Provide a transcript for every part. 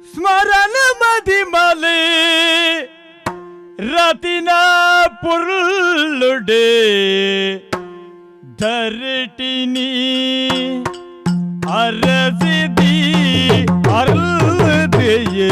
ಸ್ಮರಣ ಮದಿಮಲೆ ರತಿನ ಪುರುಳುಡೆ ಧರಟಿನಿ ಅರಸಿದಿ ಅರುದೆಯೇ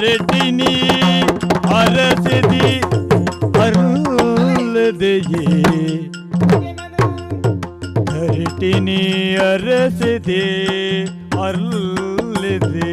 அரட்டினி அரசதி அருள்தையே அரட்டினி அரசதி அருள்தையே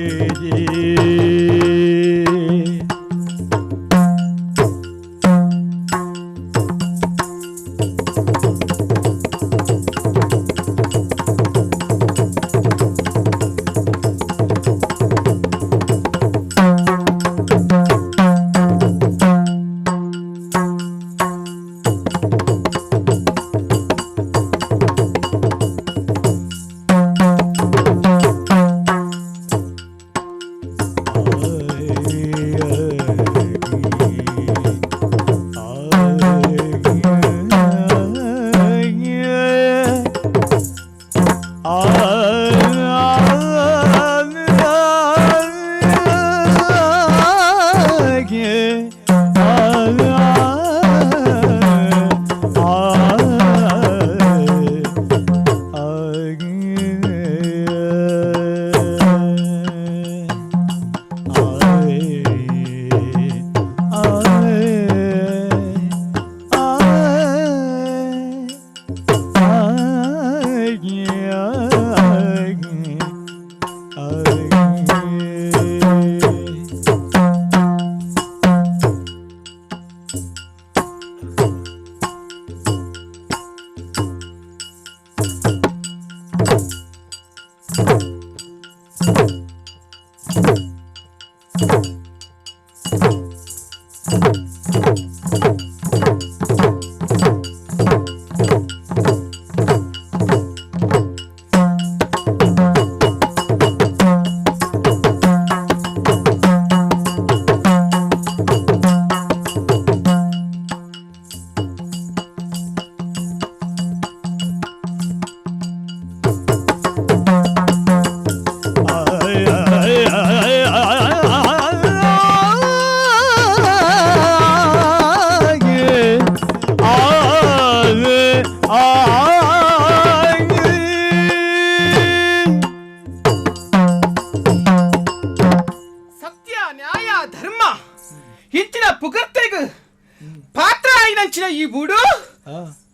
ಈ ಬೂಡು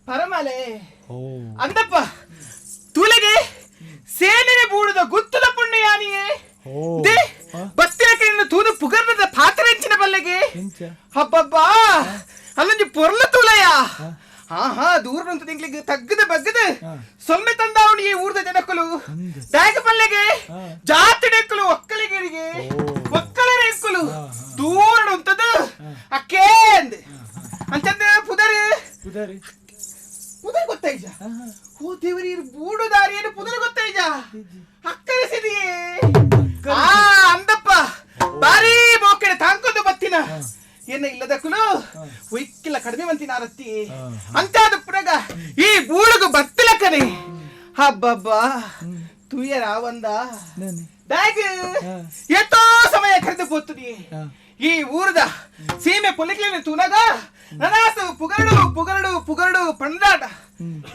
ಪರಮಲೆ ಅಂದಪ್ಪ ತುಲೆಗೆ ಸೇನೆಗೆ ಬೂಡುದ ಗುತ್ತಲ ಪುಣ್ಯಾನಿಯೇ ಬತ್ತಿನ ಕೈಯಿಂದ ತೂದು ಪುಗರ್ನದ ಪಾತ್ರೆಂಚಿನ ಬಲ್ಲೆಗೆ ಹಬ್ಬಬ್ಬಾ ಅಲ್ಲೊಂದು ಪೊರ್ಲ ತೂಲಯ ಹಾ ದೂರ ಅಂತ ತಿಂಗಳಿಗೆ ತಗ್ಗದ ಬಗ್ಗದ ಸೊಮ್ಮೆ ತಂದ ಅವನಿಗೆ ಊರ್ದ ಜನಕ್ಕಲು ದಾಯಕ ಪಲ್ಲೆಗೆ ಜಾತಿ ನೆಕ್ಕಲು ಒಕ್ಕಲಿಗರಿಗೆ ಒಕ್ಕಲರ ಎಕ್ಕಲು ದೂರ ಉಂಟದು ಅಕ್ಕೇ ಅಂದೆ ಅಂತಂದ್ರೆ ಪುದರಿ ಗೊತ್ತೈಜ ಓ ದೇವರಿ ಬೂಡು ದಾರಿಯನ್ನು ಪುದರಿ ಗೊತ್ತೈಜ ಅಕ್ಕರಿಸಿದೆಯೇ ಅಂದಪ್ಪ ಬಾರಿ ಮೋಕಡೆ ತಾಂಕೊಂಡು ಬತ್ತಿನ ಏನ ಇಲ್ಲದ ಕುಲು ಒಯ್ಕಿಲ್ಲ ಕಡಿಮೆ ಮಂತಿನ ರತ್ತಿ ಅಂತಾದ ಪುರಗ ಈ ಬೂಳುಗು ಬತ್ತಿಲ ಕನೆ ಹಬ್ಬಬ್ಬ ತುಯ್ಯ ರಾವಂದ ಬ್ಯಾಗ್ ಎಷ್ಟೋ ಸಮಯ ಕರೆದು ಪೋತುದಿ ಈ ಊರದ ಸೀಮೆ ಪೊಲಿಕ್ಲಿನ ತುನಗ ನನಾಸು ಪುಗರಡು ಪುಗರಡು ಪುಗರಡು ಪಂಡಾಟ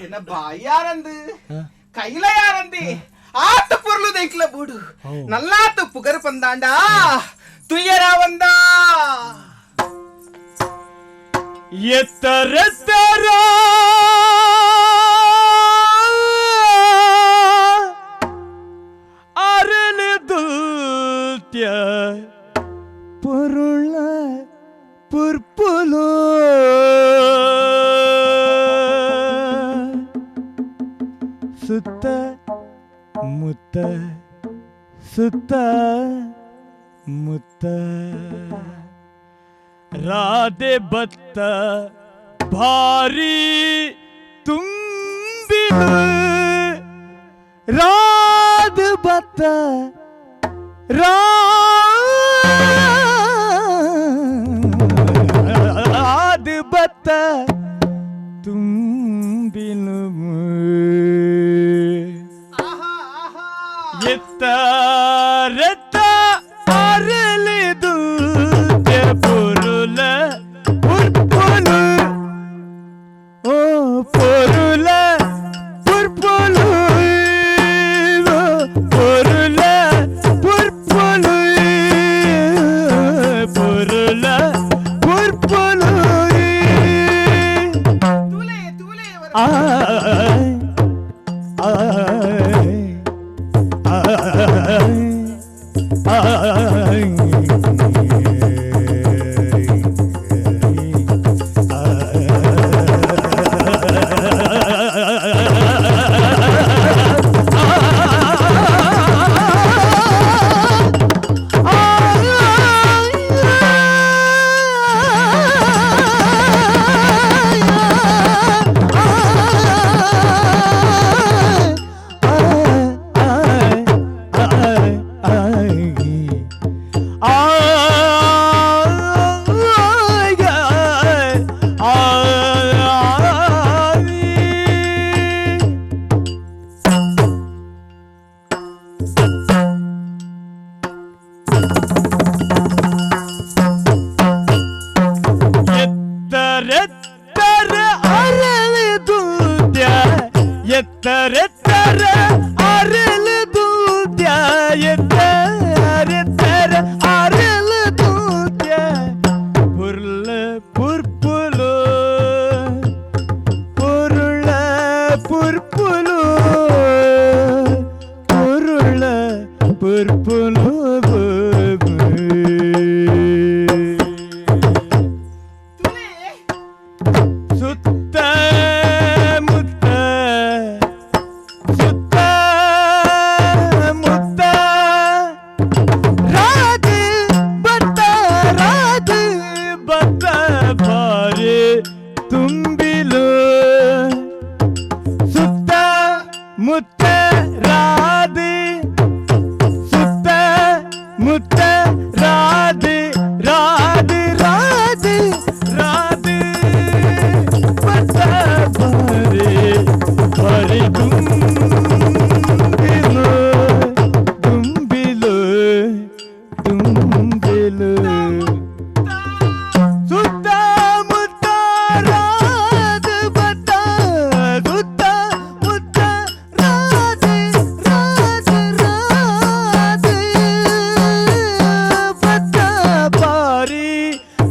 ಎನ್ನ ಬಾಯಾರಂದು ಕೈಲ ಯಾರಂದಿ ಆತ ಪೊರ್ಲು ದೈಕ್ಲ ಬೂಡು ನಲ್ಲಾತು ಪುಗರು ಪಂದಾಂಡ ತುಯ್ಯರಾವಂದ ಎತ್ತರೆತ್ತರ ಅರಳಿದುತ್ಯ ಪುರುಳ ಪುರ್ಪುಲು ಸುತ್ತ ಮುತ್ತ ಸುತ್ತ ಮುತ್ತ ರಾಧೆ ಬತ್ತ ಭಾರಿ ತುಂಬಿಲು ರಾಧ ಬತ್ತ ರಾಧ ಬತ್ತ ತುಂಬಿಲು ಎತ್ತರೆತ್ತ ಅರಳಿದು ಪುರುಲ ಪುರ್ಪುಲು ಓ ಪುರುಲ ಪುರ್ಪುಲು ಪುರುಲ ಪುರ್ಪುಲು tere tere aril dudya tere tere aril dudya purle purpulu purle purpulu purle purpulu ಸುತ್ತ ಮುತ್ತ ಸುತ್ತ ಮುತ್ತ ರಾಜ ಬತ್ತ ಬಾರಿ ತುಂಬಿಲು ಸುತ್ತ ಮುತ್ತ ರಾಧೆ ಸುತ್ತ ಮುತ್ತ ರಾಧೆ ರಾಧೆ ರಾಧೆ ರಾಧೆ ಬರೆ ತುಂಬಿಲು ತುಂಬಿಲು ತುಂಬಿಲು ಸುತ್ತ ಮುತ್ತ ರಾಧ ಬತ್ತ ಸುತ್ತ ಮುತ್ತ ರಾಧೆ ರಾಧೆ ರಾಧೆ ಬತ್ತ ಬಾರಿ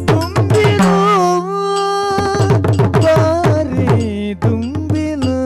ತುಂಬಿಲು ಬಾರಿ ತುಂಬಿಲು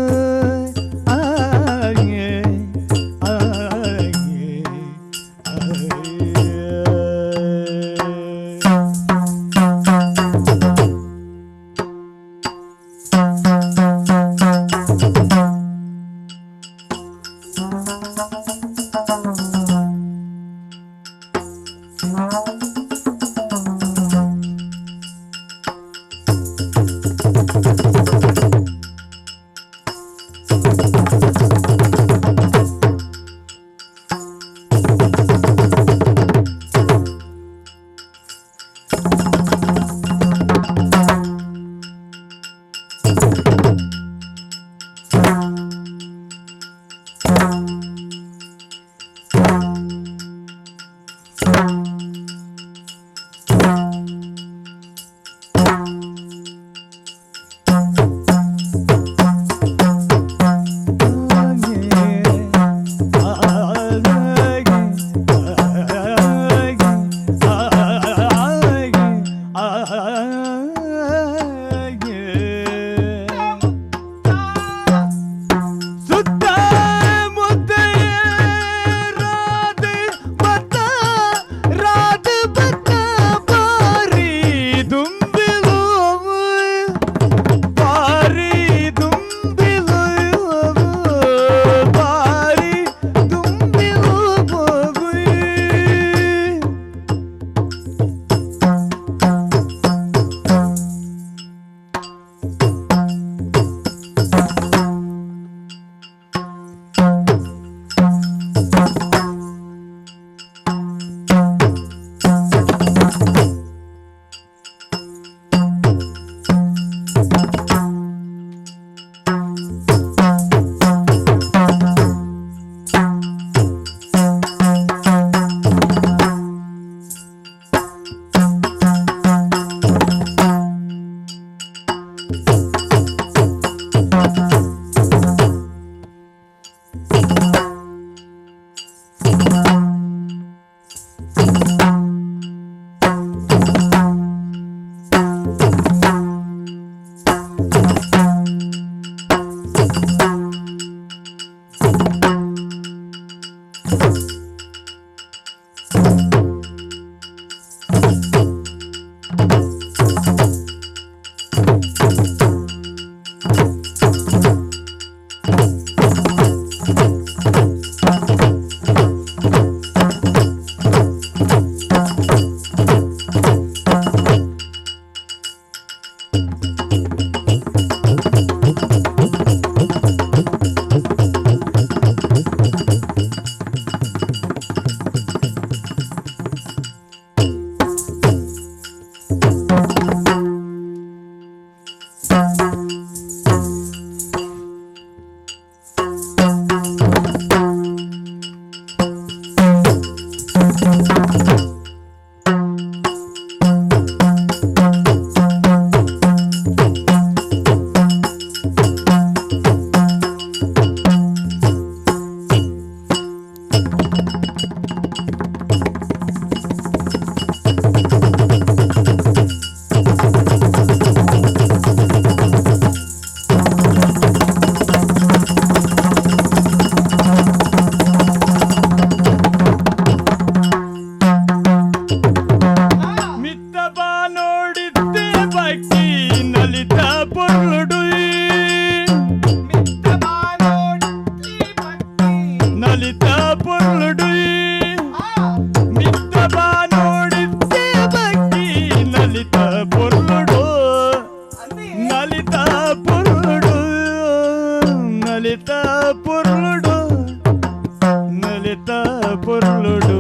పొర్లుడు నలిత పొర్లుడు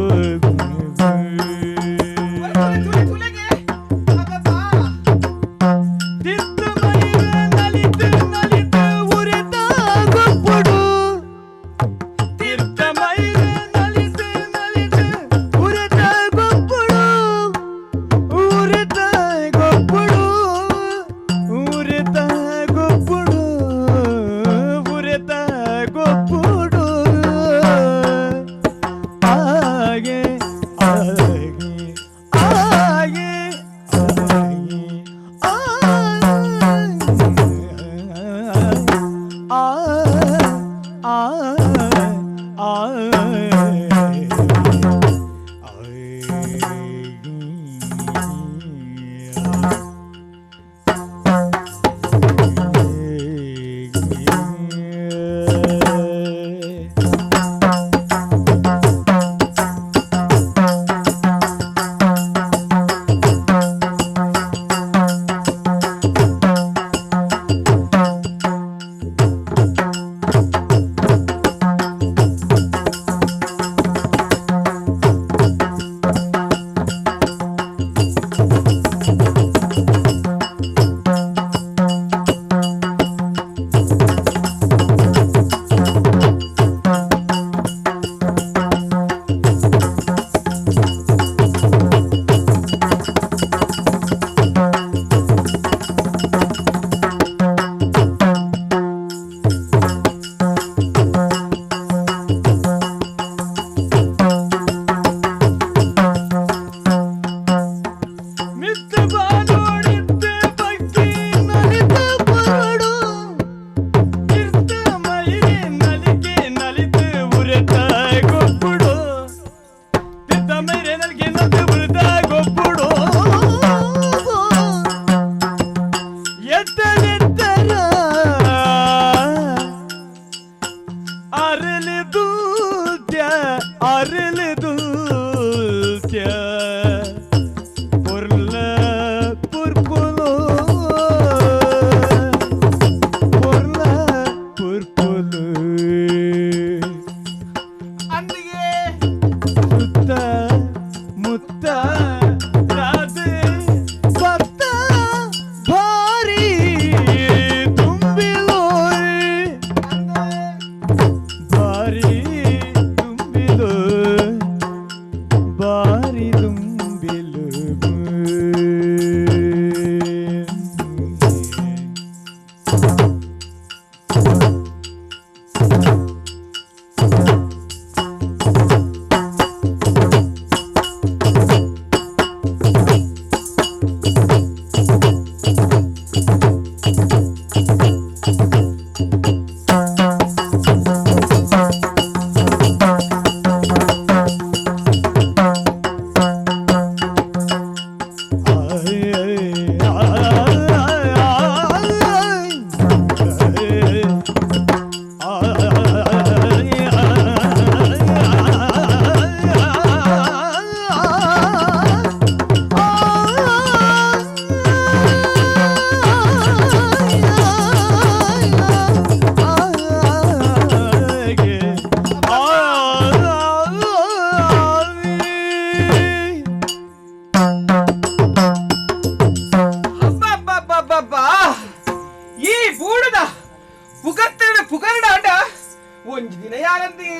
ಒಂಜಿ ದಿನ ಯಾರಂದಿ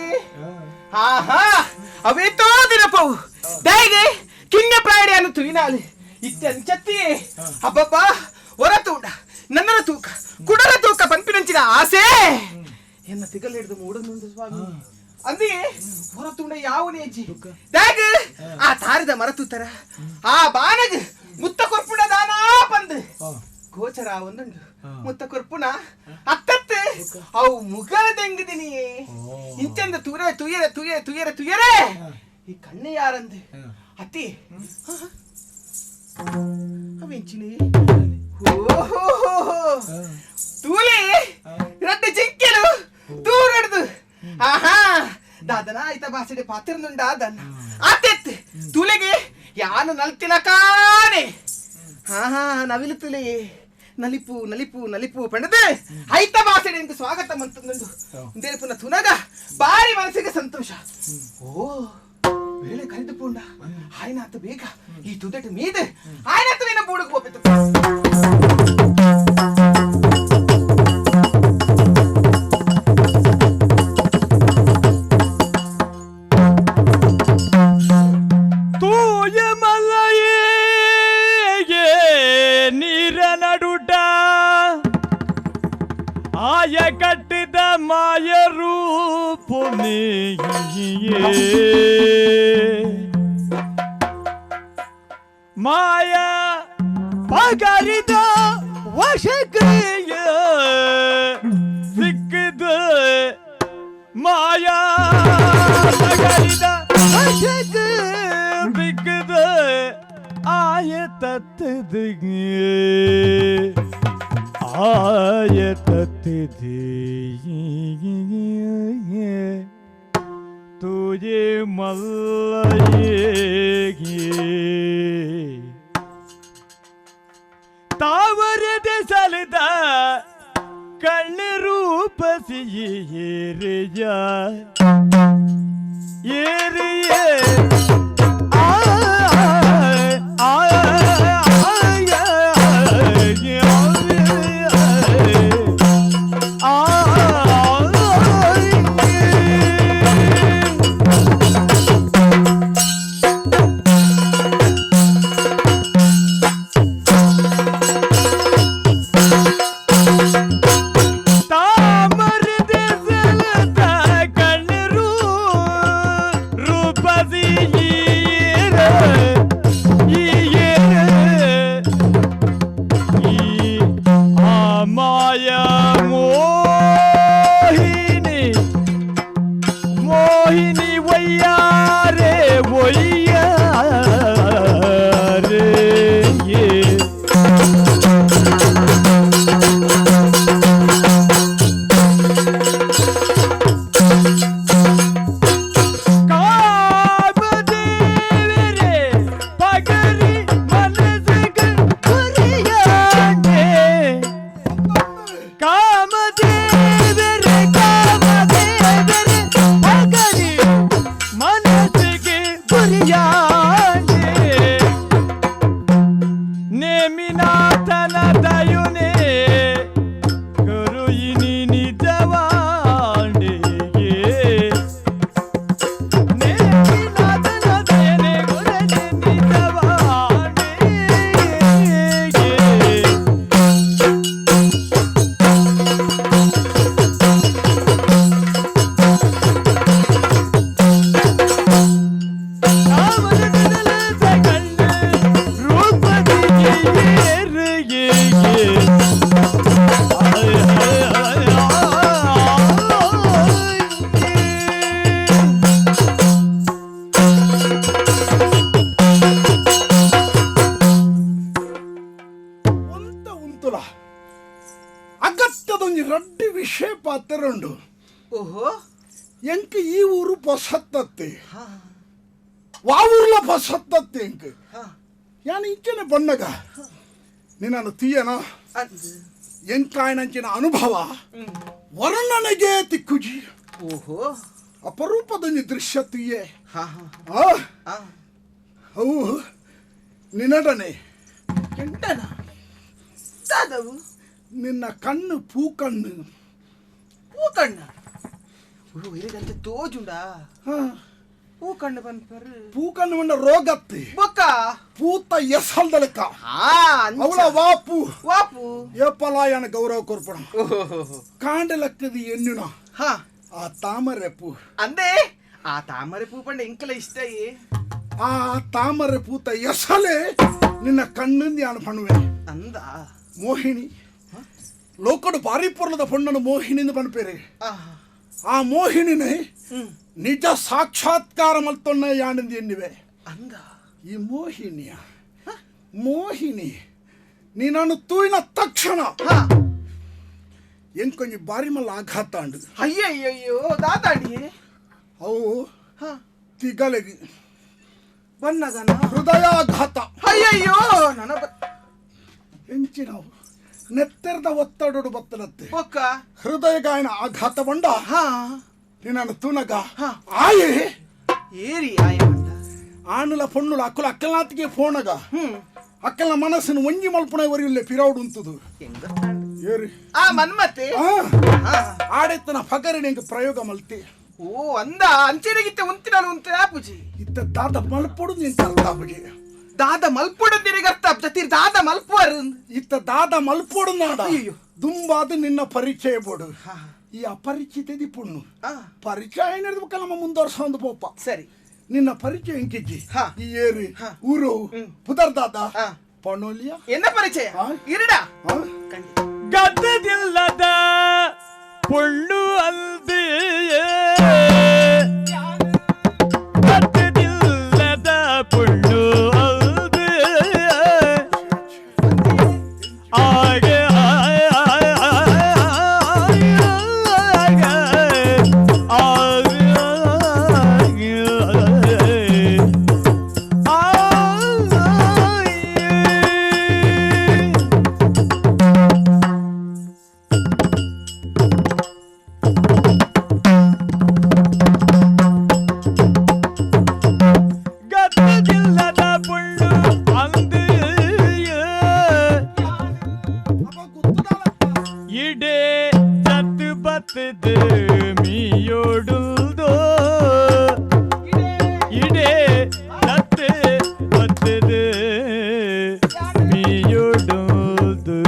ಆಹಾ ಅವೇತೋ ದಿನಪವು ದಯಗೆ ಕಿಂಗ ಪ್ರಾಯಡಿಯನ್ನು ತುಯಿನಾಲಿ ಇತ್ಯಂಚತ್ತಿ ಅಬ್ಬಬ್ಬ ಹೊರ ತೂಟ ನನ್ನರ ತೂಕ ಕುಡರ ತೂಕ ಪಂಪಿನಂಚಿನ ಆಸೆ ಎನ್ನ ತಿಗಲ್ ಹಿಡಿದು ಮೂಡನುಂಡು ಸ್ವಾಮಿ ಅಂದಿ ಹೊರ ತುಂಡ ಯಾವನೇ ಅಜ್ಜಿ ದಾಗ ಆ ತಾರಿದ ಮರತುತ್ತರ ಆ ಬಾನಗ ಮುತ್ತ ಕೊರ್ಪುಡ ದಾನ ಪಂದ್ ಗೋಚರ ಒಂದುಂಡು ಮುತ್ತ ಕೊರ್ಪುನ ಅತ್ತತ್ತು ಅವು ಮುಖದ ತೆಂಗಿದಿನಿ ಇಂಚಂದ ತುರೆ ತುಯರೆ ತುಯರೆ ತುಯರೆ ತುಯರೆ ಈ ಕಣ್ಣೆ ಯಾರಂದೆ ಅತ್ತಿ ಅವೆಂಚಿನಿ ತೂಲಿ ರಡ್ಡು ಜಿಂಕೆಲು ದೂರಡ್ದು ಆಹಾ ದಾದನ ಆಯ್ತ ಬಾಸಡೆ ಪಾತಿರ್ನುಂಡ ದನ್ನ ಅತ್ತೆತ್ ತುಲೆಗೆ ಯಾನು ನಲ್ತಿನ ಕಾನೆ ಹಾ ನವಿಲು ತುಲೆ ನಲಿಪು ನಲಿಪು ನಲಿಪು ಪಂಡದೆ ಐತ ಭಾಷೆ ಎಂದು ಸ್ವಾಗತ ಮಂತಂದು ದೇಪುನ ತುನಗ ಬಾರಿ ಮನಸ್ಸಿಗೆ ಸಂತೋಷ. ಓ ವೇಳೆ ಕರೆದು ಪೋಂಡ ಆಯ್ನಾತ ಬೇಗ ಈ ತುದಟ ಮೀದೆ ಆಯ್ನಾತ ವಿನ ಬೂಡಕ್ಕೆ ಹೋಗ್ಬಿಟ್ಟು ಆಯ ಕಟ್ಟಿದ ಮಾಯ ರೂಪುನೇ ಮಾಯ ಪಗರಿದ ವಶಕ್ರಿಯ ಸಿಕ್ಕಿದ ಮಾಯ ಪಗರಿದ ವಶಕ ಸಿಕ್ಕಿದ ಆಯ ತತ್ತದಿಗೆ आयतते तुझे मल्लयेगी तावर दे सलदा कर्ण रूप से ये जा ये ಅಗತ್ಯದೊಂದು ರಡ್ಡಿ ವಿಷಯ ಪಾತ್ರಂಡು. ಓಹೋ ಎಂಕ ಈ ಊರು ಪೊಸತ್ತತ್ತೆ ವಾವೂರ್ಲ ಪೊಸತ್ತತ್ತೆ ಎಂಕ ಯಾನ್ ಇಂಚನೆ ಬಣ್ಣಗ ನಿನ್ನನ್ನು ತೀಯನ ಎಂಕಾಯನಂಚಿನ ಅನುಭವ ವರ್ಣನೆಗೆ ತಿಕ್ಕುಜಿ. ಓಹೋ ಅಪರೂಪದೊಂದು ದೃಶ್ಯ ತೀಯೆ ಅವು ನಿನ್ನಡನೆ ಎಂಟನ ಸಾದವು ನಿನ್ನ ಕಣ್ಣು ಪೂಕಣ್ಣು ಪೂಕಣ್ಣ ಇಲ್ಲಿಗಂತ ತೋಜುಂಡ ಪೂಕಣ್ಣು ಬಂದ್ಪರು ಪೂಕಣ್ಣು ಮಂಡ ರೋಗತ್ತೆ ಬೊಕ್ಕ ಪೂತ ಎಸಲ್ದಳಕ ಅವಳ ವಾಪು ವಾಪು ಏಪಲಾಯನ ಗೌರವ ಕೊರ್ಪಣ ಕಾಂಡಲಕ್ಕದಿ ಎನ್ನುನ ಆ ತಾಮರೆ ಪೂ ಅಂದೆ ಆ ತಾಮರೆ ಪೂ ಪಂಡ ಎಂಕಲ ಇಷ್ಟ ಆ ತಾಮರೆ ಪೂತ ಎಸಲೆ ನಿನ್ನ ಕಣ್ಣಿಂದ ಯಾನು ಪಣುವೆ ಅಂದ ಮೋಹಿನಿ ಲೋಕಡು ಪಾರಿಪೂರ್ಣದ ಪಣ್ಣನು ಮೋಹಿನಿಂದ ಪನ್ಪೇರೆ ಆ ಮೋಹಿನಿನೇ ನಿಜ ಸಾಕ್ಷಾತ್ಕಾರ ಮಲ್ತೊನ್ನ ಯಾನಿಂದ ಎನ್ನಿವೆ ಅಂದ ಈ ಮೋಹಿನಿ ನೀನನ್ನು ತೂಯಿನ ತಕ್ಷಣ ಎಂಕೊಂಜಿ ಬಾರಿ ಮಲ್ಲ ಆಘಾತ ಅಂಡು ಅಯ್ಯಯ್ಯೋ ದಾತಾಡಿ ಅವು ತಿಗಲೆಗಿ ಬನ್ನಗನ ಹೃದಯಾಘಾತ ಅಯ್ಯಯ್ಯೋ ನನ್ನ ಹೆಂಚಿನವು ನೆತ್ತೆರದ ಒತ್ತಡೋಡು ಬತ್ತಲತ್ತೆ ಬೊಕ್ಕ ಹೃದಯ ಗಾಯನ ಆಘಾತ ಬಂಡ ಹಾ ನಿನ್ನ ತೂನಗ ಹಾ. ಆಯೆ ಏರಿ ಆಯಮಂಡ ಆನುಲ ಪೊಣ್ಣುಲ ಅಕ್ಕಲ ಅಕ್ಕಲ್ನಾತಿಗೆ ಫೋನಗ ಹ್ಮ್ ಅಕ್ಕಲ ಮನಸ್ಸನ್ನು ಒಂಜಿ ಮಲ್ಪುಣವರಿಯುಲ್ಲೆ ಪಿರೌಡು ಉಂತದು ಹೆಂಗ ಏರಿ ಆ ಮನ್ಮತೆ ಆಡೆತ್ತನ ಪಗರಿನ ಪ್ರಯೋಗ ಮಲ್ತೆ ಓ ಅಂದ ಅಂಚೆನಗಿತ್ತೆ ಉಂತಿನಾಲು ಉಂತ ಪೂಜಿ ಇತ್ತ ದಾದ ಮಲ್ಪೊಡು ನಿಂತಲ್ಲ ಬಗೆ ದಾದ ಮಲ್ಪುಡಂದಿರಿಗೆ ಅರ್ಥ ಜತಿರ್ ದಾದ ಮಲ್ಪುವರು ಇತ್ತ ದಾದ ಮಲ್ಪೊಡು ನಾಡ ಅಯ್ಯೋ. ದುಂಬಾದ ನಿನ್ನ ಪರಿಚಯ ಬೋಡು ಹಾ. ಈ ಅಪರಿಚಿತದಿ ಪುಣ್ಣು ಆ, ಪರಿಚಯ ಏನಿರ್ಬೇಕಲ್ಲ ನಮ್ಮ ಮುಂದುವರ್ಸ ಒಂದು ಪೋಪ ಸರಿ ನಿನ್ನ ಪರಿಚಯ ಎಂಕಿಜ್ಜಿ ಹಾ. ಈ ಏರಿ ಹಾ. ಊರು ಪುದರ್ದಾದ ಹಾ. ಪಣೋಲಿಯ ಎನ್ನ ಪರಿಚಯ ಆ? ಇರಡ ಹಾ? ಖಂಡಿತ ಗದ್ದದಿಲ್ಲದ ಪೊಳ್ಳು ಅಲ್ದೇ ಗದ್ದದಿಲ್ಲದ ಪೊಳ್ಳು ಅಲ್ದೇ ಹಾಗೆ ಗದ್ದದಿಲ್ಲದ ಪೊಳ್ಳು ಅಂದೇ ಇಡೇ ಚತ್ತು ಬತ್ತದ ಮೀಯೋಡುಲ್ದೋ ಇಡೇ ಚತ್ತು ಬತ್ತದ ಮೀಯೋಡುಲ್ದು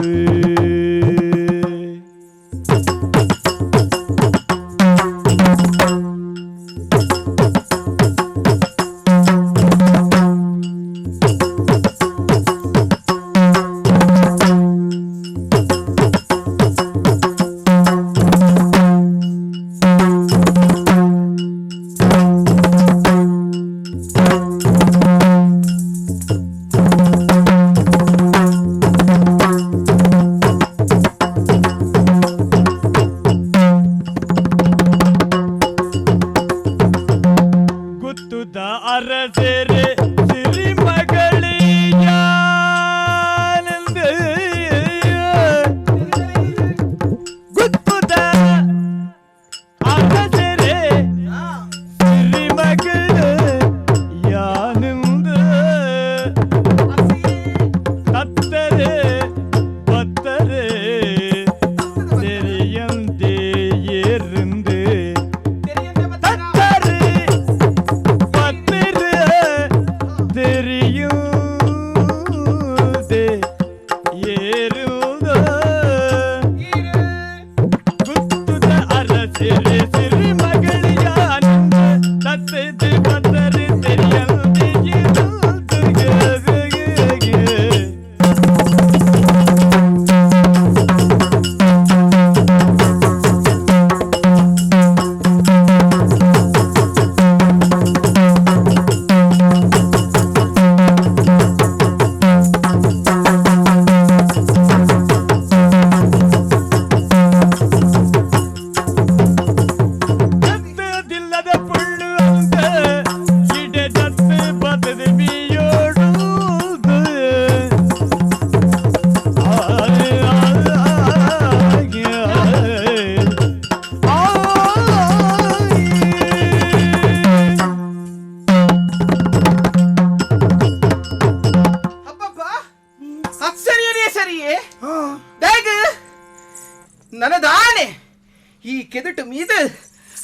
ಗುತ್ತುದ ಅರಸೆರೆ ಸಿರಿ ಮಗಳಿಯಾನಂದ ಗುತ್ತುದ ಅರಸೆರೆ ಸಿರಿ ಮಗಳು ಯಾನಂದ ತತ್ತರೆ பத்தரே தெரியந்தே ஏறுந்து தத்தரே பத்தரே தெரியுதே ஏறுதோ குத்துத அரசரே சிறு மகளியானந்த தத்தது பத்தரே தெரியந்தே ஏறுது ದತ್ತದಿಲ್ಲದ ಪುಳ್ಳು ಅಂತ ಇಡೆ ದತ್ತ ಬದದ ಬಿಯೋಡುದು ಅಬ್ಬಬ್ಬ ಅಕ್ಸರಿಯರೇ ಸರಿಯೇ ಹಾ ದಾಗ ನನದಾನೆ ಈ ಕೆದಟು ಮೀದು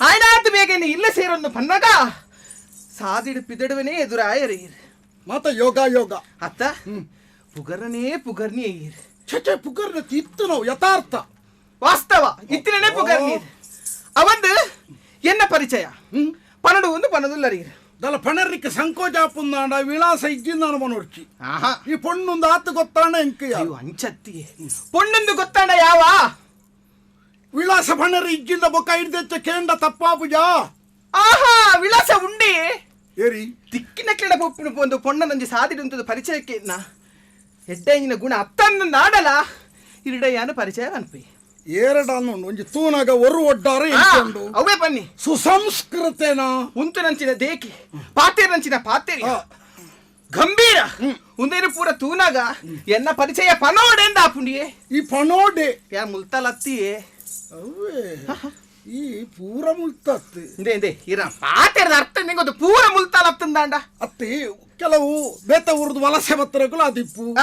ಆಯ್ನಾತು ಬೇಗನೆ ಇಲ್ಲ ಸೇರನ್ನು ಪನ್ನಗ ಸಾದಿಡು ಪಿದಡುವನೇ ಎದುರಾಯರೀರ್ ಮಾತ ಯೋಗ ಯೋಗ ಅತ್ತ ಪುಗರನೇ ಪುಗರ್ನಿ ಈರ್ ಚಚೆ ಪುಕರ್ನ ಇತ್ತು ನಾವು ಯಥಾರ್ಥ ವಾಸ್ತವ ಇತ್ತಿನೇ ಪುಗರ್ನೀರ್ ಅವಂದು ಎನ್ನ ಪರಿಚಯ ಪನಡು ಒಂದು ಪನದುಲ್ಲರೀರ್ ದಲ ಪಣರ್ನಿಕ್ಕೆ ಸಂಕೋಚ ಪುಂದಾಂಡ ವಿಳಾಸ ಇಜ್ಜಿಂದಾನ ಮನೋರ್ಚಿ ಆಹಾ ಈ ಪೊಣ್ಣೊಂದು ಆತು ಗೊತ್ತಾಂಡ ಎಂಕಯ್ಯ ಅಯ್ಯೋ ಅಂಚತ್ತಿಗೆ ಪೊಣ್ಣೊಂದು ಗೊತ್ತಾಂಡ ಯಾವ ವಿಳಾಸ ಪಣರ್ ಇಜ್ಜಿಂದ ಬೊಕ್ಕ ಹಿಡ್ದೆಚ್ಚ ಕೇಂಡ ತಪ್ಪಾಪುಜ ಆಹಾ ವಿಳಾಸ ಉಂಡಿ ಏರಿ ದಿಕ್ಕಿನ ಕೆಳ ಪೊಪ್ಪಿನ ಒಂದು ಪೊಣ್ಣ ನಂಜಿ ಸಾದಿಡುವಂಥದ್ದು ಪರಿಚಯಕ್ಕೆ ನಾ ಎಡ್ಡೈನ ಗುಣ ಅತ್ತನ್ನು ನಾಡಲ ಇರಡಯ್ಯನ ಪರಿಚಯ ಅನ್ಪಿ ಏರಡನ್ನು ಒಂಜಿ ತೂನಾಗ ಒರು ಒಡ್ಡಾರ ಎಂಕೊಂಡು ಅವೇ ಬನ್ನಿ ಸುಸಂಸ್ಕೃತೇನ ಉಂತು ನಂಚಿನ ದೇಕಿ ಪಾತೇರ್ ನಂಚಿನ ಪಾತೇರಿ ಗಂಭೀರ ಒಂದೇನು ಪೂರ ತೂನಾಗ ಎನ್ನ ಪರಿಚಯ ಪನೋಡೆಂದ ಆಪುಂಡಿಯೇ ಈ ಪನೋಡೆ ಯಾ ಮುಲ್ತಲತ್ತಿಯೇ ಅವೇ ಈ ಪೂರ ಮುಲ್ತತ್ತು ಇಂದೇ ಇರ ಪಾತೆರದ ಅರ್ಥ ನಿಂಗೊತ್ತು ಪೂರ ಮುಲ್ತಲತ್ತಂದಾಂಡ ಅತ್ತಿ ಕೆಲವು ಬೇತ ಊರ್ದು ವಲಸೆ ಬತ್ತರಗಳು ಅದಿಪ್ಪು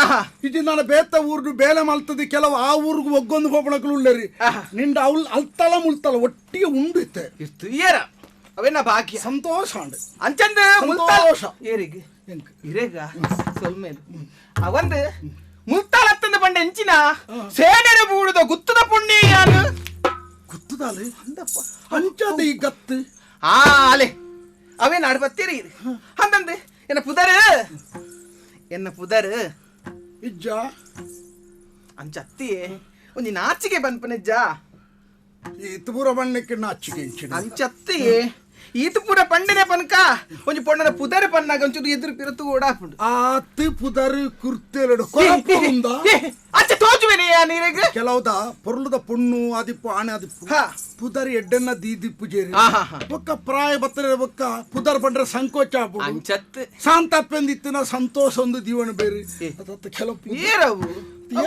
ಇದು ನಾನು ಬೇತ ಊರ್ದು ಬೇಲೆ ಮಲ್ತದಿ ಕೆಲವು ಆ ಊರ್ಗು ಒಗ್ಗೊಂದು ಹೋಪಣಗಳು ಉಳ್ಳರಿ ನಿಂಡ ಅವಳು ಅಲ್ತಲ ಮುಲ್ತಲ ಒಟ್ಟಿಗೆ ಉಂಡಿತ್ತೆ ಇತ್ತು ಏರ ಅವೇನ ಭಾಗ್ಯ ಸಂತೋಷ ಅಂಡ್ ಅಂಚಂದ ಸಂತೋಷ ಏರಿಗೆ ಇರೇಗ ಸೊಲ್ಮೇಲು ಅವಂದು ಮುಲ್ತಾಲತ್ತಂದ ಬಂಡ ಎಂಚಿನ ಸೇನೆರೆ ಬೂಡುದ ಗುತ್ತದ ಪುಣ್ಯ ಯಾನು ಗುತ್ತದಾಲೆ ಅಂಚದ ಈ ಗತ್ತು ಅಲೆ ಅವೇನ ಆಡ್ಬತ್ತೀರಿ ಅಂದಂದು ಎನ್ನ ಪುದರ್ ಇಜ್ಜ ಅಂಚತ್ತಿಯೇ ಒಂಜಿ ನಾಚಿಗೆ ಬನ್ಪನೆಜ್ಜ ಈತ ಪೂರ ಬಣ್ಣಕ್ಕೆ ನಾಚಿಗೆ ಇಂಚಿನ ಅಂಚತ್ತಿಯೇ ಈತ ಪೂರ ಪಂಡಿನ ಪನ್ಕ ಒಂಜಿ ಪೊಣ್ಣನ ಪುದರ್ ಪನ್ನಾಗ ಒಂಚೂರು ಎದುರು ಪಿರತು ಓಡಾಪುಂಡು ಆತು ಪುದರ್ ಕುರ್ತೆಲಡು ಕೊರಪುಂದ ಅಂಚ ತೋಜುವೆನೆಯ ನೀರೆಗ್ ಕೆಲವುದ ಪೊರ್ಲುದ ಪುಣ್ಣು ಆದಿಪ್ಪು ಆಣೆ ಆದಿಪ್ಪು ಪುದರ್ ಎಡ್ಡೆನ್ನ ದೀದಿಪ್ಪು ಜೇರಿ ಒಕ್ಕ ಪ್ರಾಯ ಬತ್ತರೆ ಒಕ್ಕ ಪುದರ್ ಬಂಡ್ರೆ ಸಂಕೋಚ ಆಪುಡು ಅಂಚತ್ ಶಾಂತಪ್ಪೆಂದಿತ್ತಿನ ಸಂತೋಷ ಒಂದು ಜೀವನ ಬೇರೆ ಅದತ್ತ ಕೆಲವು ಏರವು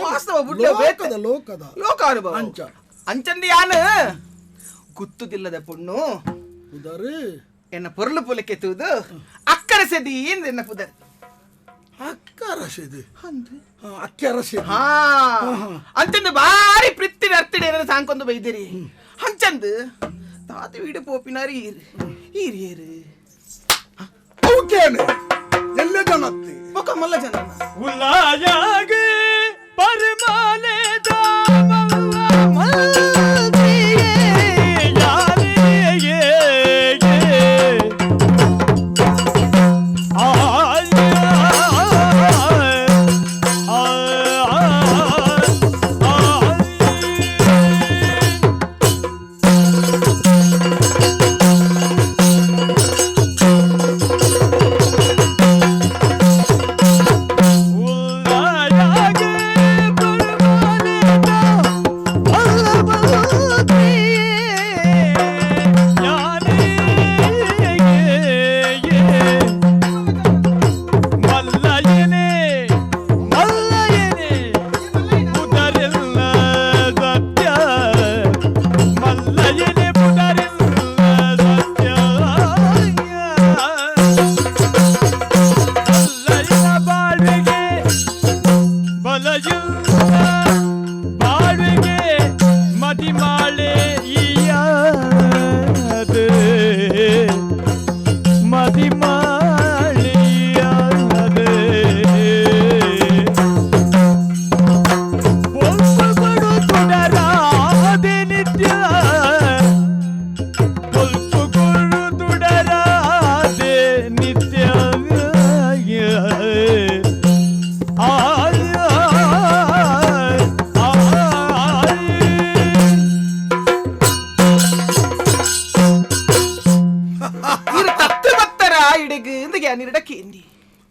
ವಾಸ್ತವ ಬುಡ್ಡ ಲೋಕದ ಲೋಕದ ಲೋಕಾನುಭವ ಅಂಚ ಅಂಚಂದಿ ಯಾನು ಗುತ್ತುದಿಲ್ಲದ ಪುಣ್ಣು ಪುದರ್ ಎನ್ನ ಪೊರ್ಲು ಪುಲಕ್ಕೆ ತೂದು ಅಕ್ಕರಸೆದಿ ಎಂದು ಎನ್ನ ಪುದರ್ ಅಕ್ಕರಸೆದು ಅಂದ್ರೆ ಅಕ್ಕರಸೆದು ಅಂತಂದು ಬಾರಿ ಪ್ರಿತ್ತಿನ ಅರ್ತಿಡೆ ಏನಾದ್ರು ಸಾಂಕೊಂದು ಬೈದಿರಿ ಹಂಚಂದು ತಾತ ವೀಡು ಪೋಪಿನಾರಿ ಈರಿ ಏರು ಅವಕೇನೆ ಎಲ್ಲ ಜನತ್ತಿ ಬೊಕ್ಕ ಮಲ್ಲ ಜನ ಉಲ್ಲಾಯಾಗೆ ಪರಮಾಲೆ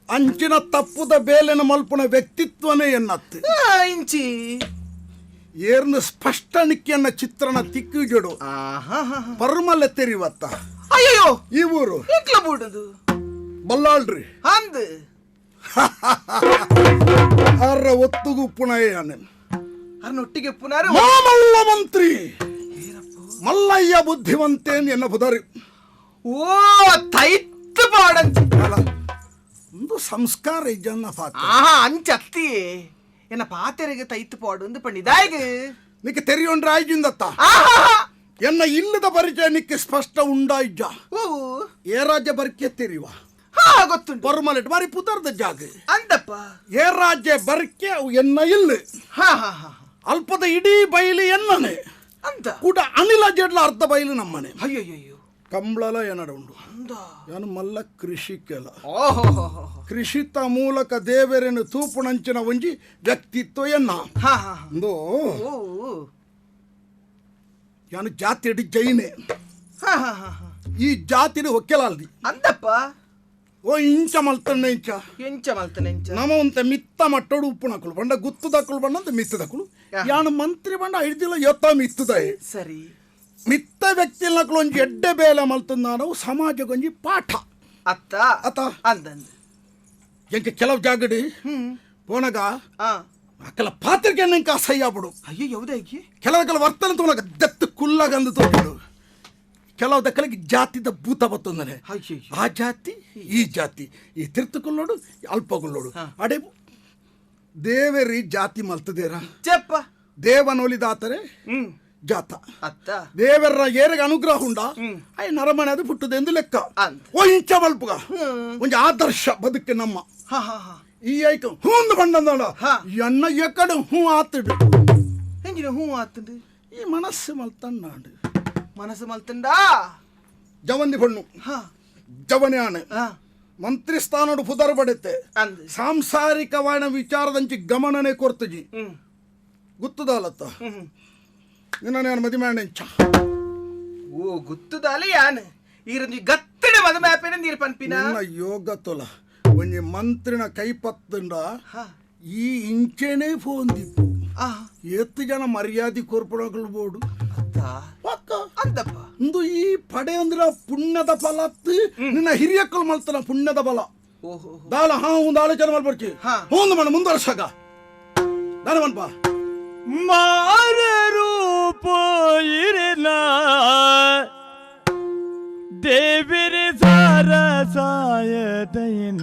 ಅಂಚಿನ ತಪ್ಪುದ ಬೇಲೆನ ಮಲ್ಪುನ ವ್ಯಕ್ತಿತ್ವನೇ ಎನ್ನತ್ತು ಇಂಚಿ ಏರ್ನ ಸ್ಪಷ್ಟ ನಿಕ್ಕಿಯನ್ನ ಚಿತ್ರಣ ತಿಕ್ಕಿಗೆಡು ಪರ್ಮಲೆ ತೆರಿವತ್ತ ಅಯ್ಯೋ ಈ ಊರು ಇಕ್ಲ ಬೂಡದು ಬಲ್ಲಾಳ್ರಿ ಅಂದ್ ಅರ್ರ ಒತ್ತುಗು ಪುಣಯ್ಯನ ಅರ್ನೊಟ್ಟಿಗೆ ಪುನರ್ ಮಲ್ಲ ಮಂತ್ರಿ ಮಲ್ಲಯ್ಯ ಬುದ್ಧಿವಂತೇನ್ ಎನ್ನ ಬುದರಿ ಓ ತೈತ್ತು ಪಾಡಂತ ಒಂದು ಸಂಸ್ಕಾರ ಇಜ್ಜನ್ನ ಪಾತ್ರ ಅಂಚತ್ತಿ ಎನ್ನ ಪಾತೆರೆಗೆ ತೈತ್ತು ಪಾಡು ಒಂದು ಪಂಡಿದಾಯ್ಗ ನಿಕ್ಕೆ ತೆರಿಯೊಂಡ್ರೆ ಆಯ್ಜಿಂದತ್ತ ಎನ್ನ ಇಲ್ಲದ ಪರಿಚಯ ನಿಕ್ಕೆ ಸ್ಪಷ್ಟ ಉಂಡಾಯ್ಜ ಏ ರಾಜ್ಯ ಬರ್ಕೆ ತೆರಿವ ಗೊತ್ತುಂಟು ಪರ್ಮಲೆಟ್ ಬಾರಿ ಪುದರ್ದ ಜಾಗ ಅಂತಪ್ಪ ಏ ರಾಜ್ಯ ಬರ್ಕೆ ಅವು ಎನ್ನ ಇಲ್ಲ ಅಲ್ಪದ ಇಡೀ ಬಯಲು ಎನ್ನನೆ ಅಂತ ಕೂಡ ಅನಿಲ ಜಡ್ಲ ಅರ್ಧ ಬಯಲು ನಮ್ಮನೆ ಅಯ್ಯಯ್ಯೋ ಕಂಬಳಲ ಏನಡ ಉಂಡು ಏನು ಮಲ್ಲ ಕೃಷಿ ಕೆಲ ಓಹೋ ಕೃಷಿತ ಮೂಲಕ ದೇವರನ್ನು ತೂಪುಣಂಚಿನ ಒಂಜಿ ವ್ಯಕ್ತಿತ್ವ ಎನ್ನ ಒಂದು ಯಾನು ಜಾತಿ ಇಡಿ ಜೈನೆ ಈ ಜಾತಿನ ಒಕ್ಕೆಲಾಲ್ದಿ ಅಂತಪ್ಪ ಓ ಇಂಚ ಮಲ್ತಣ್ಣ ಇಂಚ ಎಂಚ ಮಲ್ತನೆ ಎಂಚ ನಮ ಒಂತ ಮಿತ್ತ ಮಟ್ಟೋಡು ಉಪ್ಪುಣಕಲು ಬಂಡ ಗುತ್ತದಕ್ಕಲು ಬಂಡ ಅಂತ ಮಿತ್ತದಕ್ಕಲು ಯಾನು ಮಂತ್ರಿ ಬಂಡ ಐದಿಲ್ಲ ಯೋತ್ತ ಮಿತ್ತದ ಸರಿ ಮಿತ್ತ ವ್ಯಕ್ತಿಲಕ್ಕಲು ಒಂಜಿ ಎಡ್ಡೆ ಬೇಲೆ ಮಲ್ತಂದ ನಾವು ಸಮಾಜಗೊಂಜಿ ಪಾಠ ಅತ್ತ ಅತ ಅಂದಂದು ಎಂಕ ಕೆಲವು ಜಾಗಡಿ ಪೋನಗ ಅಕ್ಕಲ ಪಾತ್ರಕ್ಕೆ ನಂಗೆ ಅಸಹ್ಯ ಬಿಡು. ಅಯ್ಯೋ ಯಾವುದೇ ಕೆಲವು ವರ್ತನೆ ತೋನಗ ದತ್ತು ಕುಲ್ಲಾಗಂದು ತೋಬಿಡು. ಕೆಲವು ದಕ್ಕಲಿಗೆ ಜಾತಿದ ಭೂತ ಬತ್ತೊಂದನೆ ಆ ಜಾತಿ ಈ ಜಾತಿ ಈ ತಿರ್ತುಕೊಳ್ಳೋಡು ಅಲ್ಪಗೊಳ್ಳೋಡು ಅಡೆ ದೇವರಿ ಜಾತಿ ಮಲ್ತದೇರ ಚೆಪ್ಪ ದೇವನೊಲಿದಾತರೆ ಜಾತ ಅತ್ತ ದೇವರ ಏರಿಗೆ ಅನುಗ್ರಹ ಉಂಡ ಅಯ್ಯ ನರಮನೆ ಅದು ಪುಟ್ಟದೆ ಎಂದು ಲೆಕ್ಕ ಓ ಇಂಚ ಮಲ್ಪುಗ ಒಂಜ ಆದರ್ಶ ಬದುಕೆ ನಮ್ಮ ಈ ಆಯ್ತು ಹೂಂದು ಬಂಡಂದೋಡ ಎನ್ನ ಎಕ್ಕಡು ಹೂ ಆತಡು ಹೆಂಗಿನ ಹೂ ಆತಂಡು ಈ ಮನಸ್ಸು ಮಲ್ತಂಡ ಮನಸ್ಸು ಮಲ್ತಂಡ ಜವಂದಿ ಬಣ್ಣು ಜವನೆ ಆನೆ ಮಂತ್ರಿ ಸ್ಥಾನೋಡು ಪುದರ್ ಬಡುತ್ತೆ ಸಾಂಸಾರಿಕವಾದ ವಿಚಾರದಂಚಿ ಗಮನನೇ ಕೊರ್ತಜಿ ಗುತ್ತುದಾಲತ್ತ ನಿನ್ನ ಮದಿ ಮಾಡ್ಚ ಓ ಗುತ್ತುದಾಲ ಯಾನ್ ಈರಂಜಿ ಗತ್ತಡೆ ಮದುವೆ ಆಪೇನ ನೀರು ಪನ್ಪಿನ ಯೋಗ ತೊಲ ಒಂಜಿ ಮಂತ್ರಿನ ಕೈಪತ್ತಂಡ ಈ ಇಂಚೆನೇ ಫೋನ್ ದಿಪ್ಪು ಎತ್ತು ಜನ ಮರ್ಯಾದೆ ಕೊರ್ಪಡಗಳು ಬೋಡು ಒಂದು ಈ ಪಡೆ ಅಂದ್ರ ಪುಣ್ಯದ ಫಲ ನಿನ್ನ ಹಿರಿಯಕ್ಕಳು ಮಲ್ತನ ಪುಣ್ಯದ ಬಲ ದಾಳ ಒಂದು ಆಲೋಚನೆ ಮಾಡ್ಬರ್ಕಿ ಒಂದು ಮನ ಮುಂದುವರ್ಸಾಗ ನಾನು ಮನ್ಪ ಮಾರ ರೂಪ ಇರಲ ದೇವಿರ ಸಾರ ಸಾಯದೈನ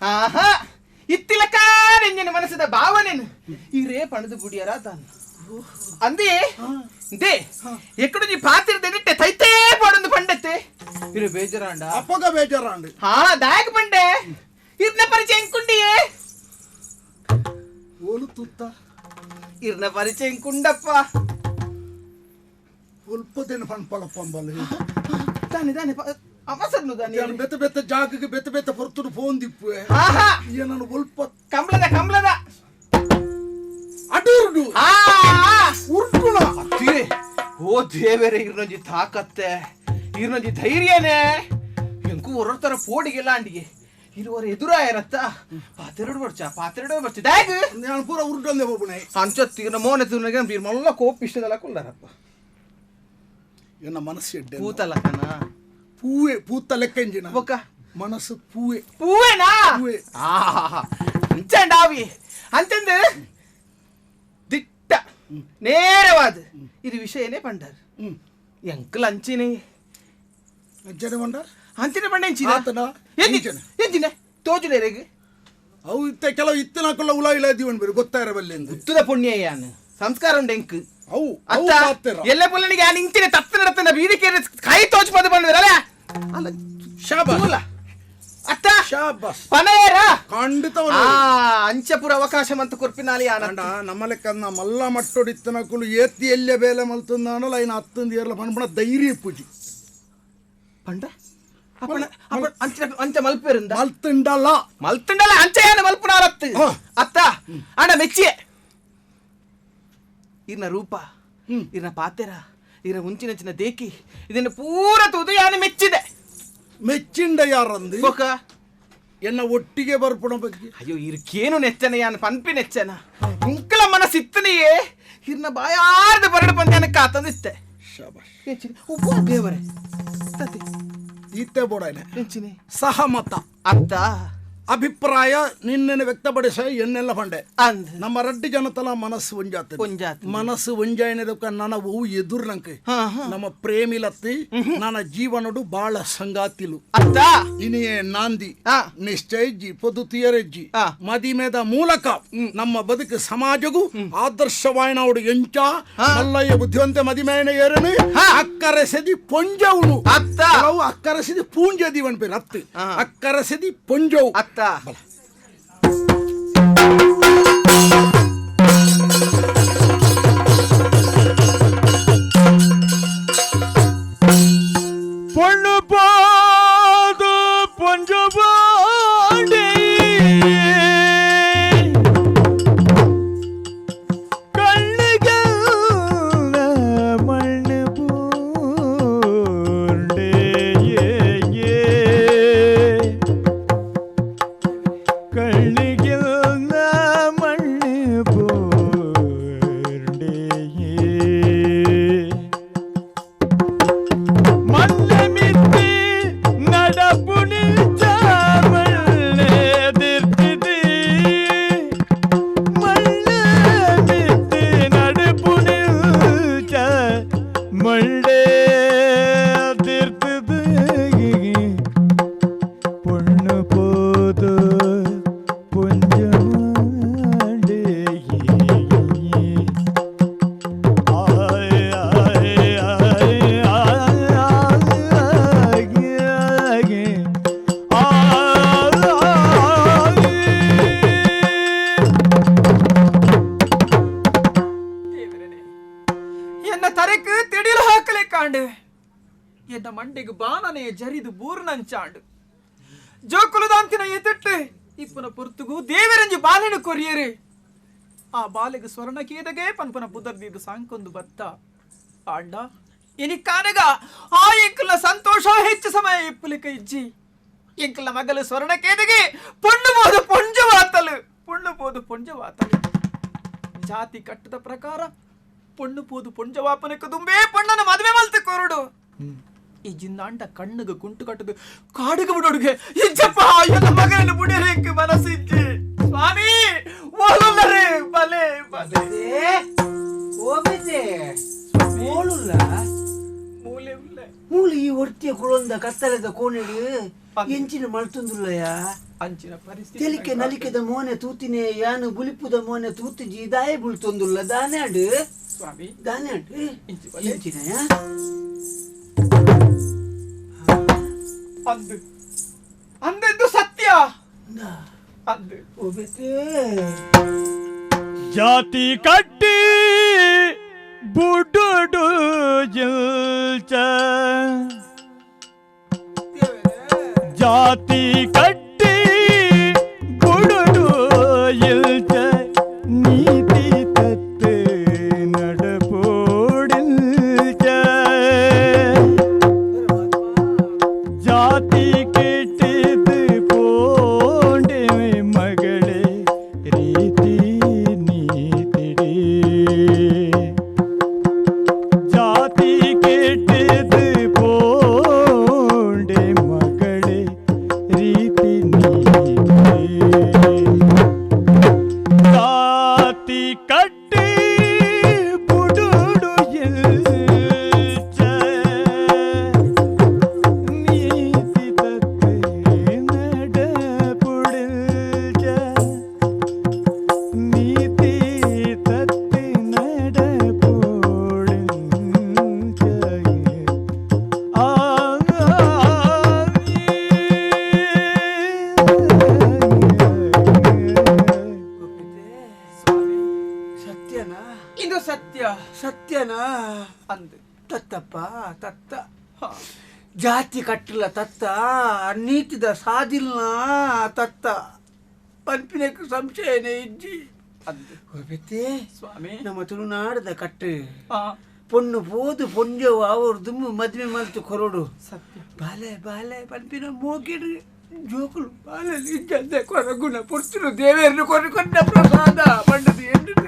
ಆಹಾ ಇತ್ತಿಲಕ ನೆಂಜನ ಮನಸ್ಸದ ಭಾವನೆನು ಈ ರೇ ಪಣದು ಬುಡಿಯರ ತಾನು ಅಂದೇ ದೇ ಎಕ್ಕಡು ನೀ ಪಾತಿರದಿಟ್ಟೆ ತೈತೇ ಪಡೊಂದು ಪಂಡತ್ತೆ ಇರು ಬೇಜಾರಾಂಡ ಅಪ್ಪಗ ಬೇಜಾರಾಂಡ ಹಾ ದಾಯಕ ಪಂಡೆ ಇರ್ನ ಪರಿಚಯ ಎಂಕುಂಡಿಯೇ ಓಲು ತುತ್ತ ಇರ್ನ ಪರಿಚಯ ಎಂಕುಂಡಪ್ಪ ಉಲ್ಪದೇನು ಪಂಪಳಪ್ಪ ಅಂಬಲ್ಲ ತಾನೆ ತಾನೆ ಅವಸರನು ತಾನೆ ಬೆತ್ತ ಬೆತ್ತ ಜಾಗಕ್ಕೆ ಬೆತ್ತ ಬೆತ್ತ ಹೊರತು ಫೋನ್ ದಿಪ್ಪು ಆಹಾ ಏನನ್ನು ಉಲ್ಪ ಕಂಬಳದ ಅಡೂರ್ಡು ಉರ್ಟುಳ ಓ ದೇವರೇ ಇರ್ನೊಂಜಿ ತಾಕತ್ತೆ ಇರ್ನೊಂಜಿ ಧೈರ್ಯನೇ ಹೊರತರ ಪೋಡಿಗೆಲ್ಲ ಅಂಡಿಗೆ ಇರುವರ ಎದುರಾಯರತ್ತ ಪಾತೆರಡು ಬರ್ಚ ಡ್ಯಾಗ್ ನಾನು ಪೂರ ಉರುಟೊಂದೆ ಹೋಗ್ಬಿಣೆ ಅಂಚತ್ತಿನ ಮೋನೆ ತಿನ್ನಗೆ ಮಲ್ಲ ಕೋಪ್ ಇಷ್ಟದಲ್ಲ ಕೊಲ್ಲಾರಪ್ಪ ಎನ್ನ ಮನಸ್ಸು ಎಡ್ಡೆ ಪೂತಲಕನ ಪೂತ ಲೆಕ್ಕ ಎಂಜಿನ ಬೊಕ್ಕ ಮನಸ್ಸು பூவேனா ಅಂಚಂಡಾವಿ ಅಂತಂದು ದಿಟ್ಟ ನೇರವಾದ ಇದು ವಿಷಯನೇ ಪಂಡರ್ ಎಂಕಲ್ ಅಂಚಿನೇ ಅಂಚನೆ ಬಂಡ ಅಂಚಿನ ಬಂಡ ಎಂಚಿನ ತೋಜುಲೇರೆಗೆ ಅವು ಇತ್ತೆ ಕೆಲವು ಇತ್ತನಕಲ್ಲ ಉಲಾ ಇಲ್ಲ ಇದೀವನ್ ಬೇರೆ ಗೊತ್ತಾಯಿರಬಲ್ಲೆ ಎಂದು ಉತ್ತದ ಪುಣ್ಯಯ್ಯಾನು ಸಂಸ್ಕಾರ ಉಂಡು ಎಂಕ್ ಅವು ಎಲ್ಲ ಪುಲ್ಲನಿಗೆ ಆ ನಿಂತಿನ ತತ್ತ ನಡತನ ಬೀದಿಕೆ ಕೈ ತೋಚ್ ಪದ ಬಂದ್ರಲ್ಲ ಅಲ್ಲ ಶಾಬಾಸ್ ಅತ್ತ ಶಾಬಾಸ್ ಪನಯರ ಖಂಡಿತ ಅಂಚಪುರ ಅವಕಾಶ ಮಂತ ಕೊರ್ಪಿನಾಲಿ ಆನಂದ ನಮ್ಮ ಲೆಕ್ಕ ಮಲ್ಲ ಮಟ್ಟೊಡಿತ್ತನಕುಲು ಏತಿ ಎಲ್ಲೆ ಬೇಲೆ ಮಲ್ತಂದಾನಲ್ಲ ಇನ್ನು ಹತ್ತೊಂದು ಏರ್ಲ ಪಂಡ ಧೈರ್ಯ ಪೂಜಿ ಪಂಡ ಅಂಚ ಮಲ್ಪೇರಿಂದ ಮಲ್ತಂಡಲ್ಲ ಅಂಚೆಯನ್ನು ಮಲ್ಪನಾರತ್ತು ಅತ್ತ ಅಣ್ಣ ಮೆಚ್ಚಿಯೆ ಇರ್ನ ರೂಪ ಇರ್ನ ಪಾತೆರ ಇರ್ನ ಹುಂಚಿನ ದೇಕಿ ಇದನ್ನು ಪೂರ ತುದಿಯಾನು ಮೆಚ್ಚಿಂಡ ಯಾರಂದು ಎನ್ನ ಒಟ್ಟಿಗೆ ಬರ್ಪುಣ ಬಗ್ಗೆ ಅಯ್ಯೋ ಇರ್ಕೇನು ನೆಚ್ಚನ ಯಾನು ಪನ್ಪಿ ನೆಚ್ಚನ ಇಂಕಲ ಮನಸ್ಸಿತ್ತನೆಯೇ ಇರ್ನ ಬಾಯಾರ್ದ ಬರಡು ಪಂದ್ಯಾನ ಕಾತಂದಿತ್ತೆ ಉಪ್ಪ ದೇವರೇ ಈತೆ ಬೋಡಾಯ್ನೆ ನೆಚ್ಚಿನಿ ಸಹಮತ ಅತ್ತ ಅಭಿಪ್ರಾಯ ನಿನ್ನೆ ವ್ಯಕ್ತಪಡಿಸ ಎನ್ನೆಲ್ಲ ಪಂಡೆ ಅಂದ್ ನಮ್ಮ ರಡ್ಡಿ ಜನತಲ ಮನಸ್ಸು ಒಂಜಾತ ಮನಸ್ಸು ಒಂಜಾಯನದಕ್ಕ ನನ್ನ ಹೂ ಎದುರು ನಂಗೆ ನಮ್ಮ ಪ್ರೇಮಿಲತ್ತಿ ನನ್ನ ಜೀವನಡು ಬಾಳ ಸಂಗಾತಿಲು ಅತ್ತ ಇನಿಯೇ ನಾಂದಿ ನಿಶ್ಚಯಿಜ್ಜಿ ಪೊದುತಿಯರೆಜ್ಜಿ ಮದಿಮೆದ ಮೂಲಕ ನಮ್ಮ ಬದುಕು ಸಮಾಜಗೂ ಆದರ್ಶವಾಯನವಡು ಎಂಚ ಮಲ್ಲಯ್ಯ ಬುದ್ಧಿವಂತೆ ಮದಿಮೆಯನ ಏರನು ಅಕ್ಕರಸೆದಿ ಪೊಂಜವನು ಅತ್ತ ಅಕ್ಕರಸೆದಿ ಪೂಂಜದಿವನ್ ಪೇರು ಅತ್ತು ಅಕ್ಕರಸೆದಿ ಪೊಂಜವು பொண்ணு போது பொஞ்சு பாண்டி கண்ணுகள் மண்ணு பூண்டே கண்ணுகள் மண்ணு பூண்டே மண்ணமித்து நடப்புனில் சாமல்லே திருத்திது மண்ணமித்து நடப்புனில் சாமல்லே திருத்திது பொண்ணு போது பொஞ்சமாண்டே ಎನ್ನ ತರೆಕು ತಿಡಿಲು ಹಾಕಲೆ ಕಾಂಡು ಎನ್ನ ಮಂಡೆಗೆ ಬಾನನೆ ಜರಿದು ಬೂರ್ನಂಚಾಂಡು ಜೋಕುಲದಾಂತಿನ ಎತ್ತಿಟ್ಟು ಇಪ್ಪನ ಪೊರ್ತುಗೂ ದೇವರಂಜಿ ಬಾಲೆನು ಕೊರಿಯರು ಆ ಬಾಲೆಗೆ ಸ್ವರ್ಣ ಕೀದಗೆ ಪನ್ಪನ ಪುದರ್ದಿದ್ದು ಸಾಂಕೊಂದು ಬತ್ತ ಆಂಡ ಇನಿ ಕಾನಗ ಆ ಎಂಕಲ ಸಂತೋಷ ಹೆಚ್ಚು ಸಮಯ ಇಪ್ಪಲಿಕ ಇಜ್ಜಿ ಎಂಕಲ ಮಗಲು ಸ್ವರ್ಣ ಕೇದಗೆ ಪೊಣ್ಣುಬೋದು ಪೊಂಜವಾತಲು ಜಾತಿ ಕಟ್ಟದ ಪ್ರಕಾರ ಪೊಣ್ಣುಬೋದು ಪೊಂಜವಾಪನಕ್ಕೆ ದುಂಬೇ ಪೊಣ್ಣನ ಮದುವೆ ಮಲ್ತು ಕೊರಡು ಈ ಜಿಂದಾಂಡ ಕಣ್ಣುಗೆ ಗುಂಟು ಕಟ್ಟದು ಕಾಡುಗ ಬಿಡೋಡುಗೆ ಇಜ್ಜಪ್ಪ ಎಲ್ಲ ಮಗನನ್ನು ಬುಡಿಯಕ್ಕೆ ಮನಸ್ಸಿಜ್ಜಿ ಸ್ವಾಮಿ ಓಲುಲ್ಲರೆ ಬಲೆ ಬಲೆ ಓಬಿತೆ ಓಲುಲ್ಲ ಮೂಲೆ ಉಲ್ಲೆ ಮೂಲಿ ಈ ಒರ್ತಿಯ ಕುಳೊಂದ ಕತ್ತಲದ ಕೋಣೆಡು ಎಂಚಿನ ಮಲ್ತುಂದುಲ್ಲಯ ಅಂಚಿನ ಪರಿಸ್ಥಿತಿ ತೆಲಿಕೆ ನಲಿಕೆದ ಮೋನೆ ತೂತಿನೇ ಯಾನು ಬುಲಿಪುದ ಮೋನೆ ತೂತಿಜಿ ದಾಯ ಬುಳ್ತೊಂದುಲ್ಲ ದಾನ್ಯಾಡು ಸ್ವಾಮಿ ದಾನ್ಯಾಡು ಎಂಚಿನಯ ಅಂದು ಅಂದದ್ದು ಸತ್ಯ ಅಂದು ಓಬಿತೆ ಜಾತಿ ಕಟ್ಟಿ ಬುಡುಡು ಜಿಲ್ಚ ಜಾತಿ ಕಟ್ಟಿ ಬುಡುಡು ಇಲ್ಚ ನೀತಿ ತತ್ತು ನಡಪೋಡಿಲ್ಚ ಜಾತಿ ಕೆ ತತ್ತನಾ ಅಂದು ತತ್ತಪ್ಪ ತತ್ತ ಹಾ ಜಾತಿ ಕಟ್ಟಲ ತತ್ತ ನೀತಿದ ಸಾದಿಲ್ಲ ತತ್ತ ಪಂಪಿನಕ್ಕೆ ಸಂಶಯನೇ ಇಜ್ಜಿ ಅಂದು ಹೋಗ್ಬೇತೆ ಸ್ವಾಮಿ ನಮ್ಮ ತುಳುನಾಡದ ಕಟ್ಟು ಹಾ ಪೊಣ್ಣು ಪೋದು ಪೊಂಜವು ಅವರು ದುಮ್ಮು ಮದ್ವೆ ಮಲ್ತು ಕೊರಡು ಸತ್ಯ ಬಾಲೆ ಬಾಲೆ ಪಂಪಿನ ಮೋಗಿಡು ಜೋಕುಲು ಬಾಲೆ ನಿಜಂದೆ ಕೊರಗುಣ ಪುರ್ತರು ದೇವೇರನ್ನು ಕೊರಕೊಂಡ ಪ್ರಸಾದ ಪಂಡದು ಎಂಡಿದು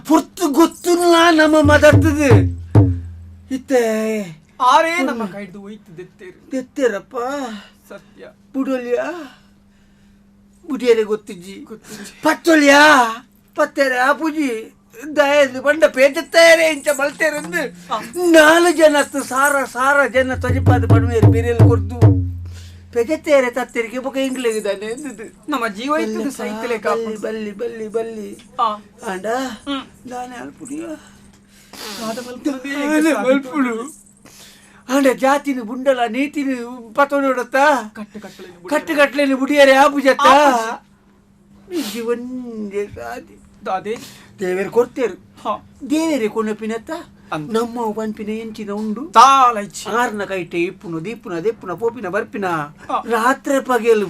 ಪುರ್ತು ಗೊತ್ತಿಲ್ಲ ನಮ್ಮ ಮದರ್ತದು ಇತ್ತೆ ಆರೇ ನಮ್ಮ ಕೈದು ಒಯ್ತು ದೆತ್ತೇರು ತೆತ್ತೇರಪ್ಪ ಸತ್ಯ ಬುಡೋಲಿಯಾ ಬುಡಿಯರೆ ಗೊತ್ತಿಜ್ಜಿ ಗೊತ್ತಿಜ್ಜಿ. ಪತ್ತೊಲಿಯಾ ಪತ್ತೇರೆ ಆಪುಜಿ ದಯದು ಬಂಡ ಪೇಚತ್ತೇರೆ ಇಂಚ ಬಲ್ತೇರೆಂದು 4 ಜನತ್ತು ಸಾರ ಜನ ತಜಿಪಾದ ಪಡುವೇರು ಬೇರೆಯಲ್ಲಿ ಕೊರ್ದು ಪೆಜತ್ತೇರೆ ತತ್ತೇರಿಗೆ ಬೊಕ ಇಂಗ್ಲೇಗಿದ್ದಾನೆ ಎಂದುದು ನಮ್ಮ ಜೀವ ಇತ್ತು ಸೈತಲೆ ಬಲ್ಲಿ ಬಲ್ಲಿ ಬಲ್ಲಿ ಬಲ್ಲಿ ಹಾ ಆಂಡ ನಾನೇ ಅಲ್ಪುಡಿಯ ಮಲ್ಪುಡು ಆಂಡ ಜಾತಿನ ಬುಂಡಲ ನೀತಿನ ಪತ್ತೋಡತ್ತ ಕಟ್ಟು ಕಟ್ಟುಗಟ್ಲೆನ ಬುಡಿಯರೆ ಆಪುಜತ್ತ ನಿಜಿ ಒಂದೇ ಸಾದಿ ಅದೇ ದೇವೇರು ಕೊಡ್ತೇರು ಹಾ ದೇವೇರೆ ಕೊನಪಿನತ್ತ ಅಂದ್. ನಮ್ಮ ಪಂಪಿನ ಎಂಚಿನ ಉಂಡು ತಾಳೈಚಿ ಆರ್ನ ಕೈಟೆ ಇಪ್ಪುನು ದೀಪುನ ದೆಪ್ಪುನ ಪೋಪಿನ ಬರ್ಪಿನ ಹಾ. ರಾತ್ರಿ ಪಗೆಲು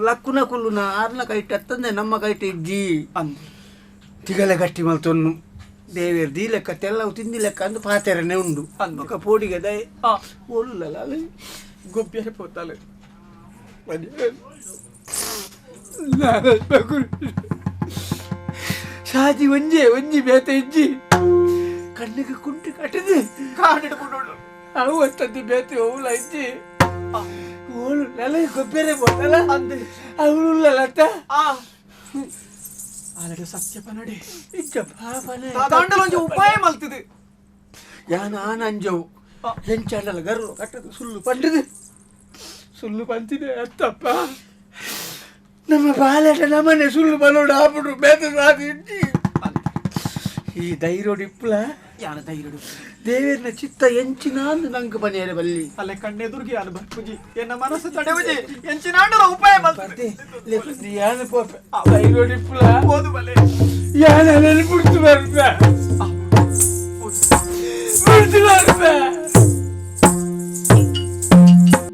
ಲಕ್ಕುನ ಕುಲ್ಲುನ ಆರ್ನ ಕೈಟೆ ಅತ್ತಂದೆ ನಮ್ಮ ಕೈಟೆ ಇಜ್ಜಿ ಅಂದು ತಿಗಲ ಗಟ್ಟಿ ಮಲ್ತೊನ್ನು ದೇವೇರು ದಿ ಲೆಕ್ಕ ತೆಲ್ಲವು ತಿಂದಿ ಲೆಕ್ಕ ಅಂದು ಪಾತೆರನೆ ಉಂಡು ಅಂದ್. ఒక ಪೋಡಿಗೆ ದಯ ಹಾ ಒಲ್ಲಲ ಗೊಬ್ಬೆರೆ ಪೋತಾಳೆ ಶಾಜಿ ಒಂಜಿ ಬೇತ ಇಜ್ಜಿ ಕಣ್ಣಿಗೆ ಕುಂಟು ಕಟ್ಟದು ಕಾಡಿಡ್ಕೊಂಡು ಅವು ಅತ್ತದ್ದು ಬೇತೆ ಅವಳ ಇಜ್ಜಿ ಓಳು ನೆಲ ಗೊಬ್ಬೆರೆ ಬೋತಲ್ಲ ಅಂದೆ ಅವಳುಲ್ಲತ್ತ ಆ ಆಲ್ರೆಡಿ ಸತ್ಯ ಪನಡೆ ಇಜ್ಜ ಪಾಪನೆ ದಾಂಡಲ ಒಂಜಿ ಉಪಾಯ ಮಲ್ತಿದೆ ಯಾನ ಆನಂಜವು ಆ. ಹೆಂಚಾಂಡಲ ಗರ್ವ ಕಟ್ಟದು ಸುಳ್ಳು ಪಂಡದು ಸುಳ್ಳು ಪಂತಿದೆ ಅತ್ತಪ್ಪ ನಮ್ಮ ಬಾಲೆಟ ನಮ್ಮನೆ ಸುಳ್ಳು ಬಲೋಡು ಆಬಿಡು ಬೇತ ಸಾಧು ಇಜ್ಜಿ ಈ ಧೈರ್ಯಡಿಪ್ಪಲ ಯಾನ ಧೈರ್ಯ ದೇವೇರ್ನ ಚಿತ್ತ ಎಂಚಿನ ಅಂದು ನಂಗೆ ಬನೆಯರೆ ಬಲ್ಲಿ ಅಲ್ಲೇ ಕಣ್ಣೆದುರ್ಗಿ ಯಾನು ಬರ್ಪುಜಿ ಎನ್ನ ಮನಸ್ಸು ತಡೆವುಜಿ ಎಂಚಿನಾಂಡಲ ಉಪಾಯ ಮಲ್ತಿದೆ ಬರ್ತೆ ಲೇಪದಿ ಯಾನ ಪೋಪೆ ಧೈರ್ಯಡಿಪ್ಪಲ ಓದು ಬಲೆ ಯಾನ ನೆನಪುಡ್ತು ಬರ್ಪೆ ಆ, ಓದು. ಬಿಡ್ತು ಬರ್ಪೆ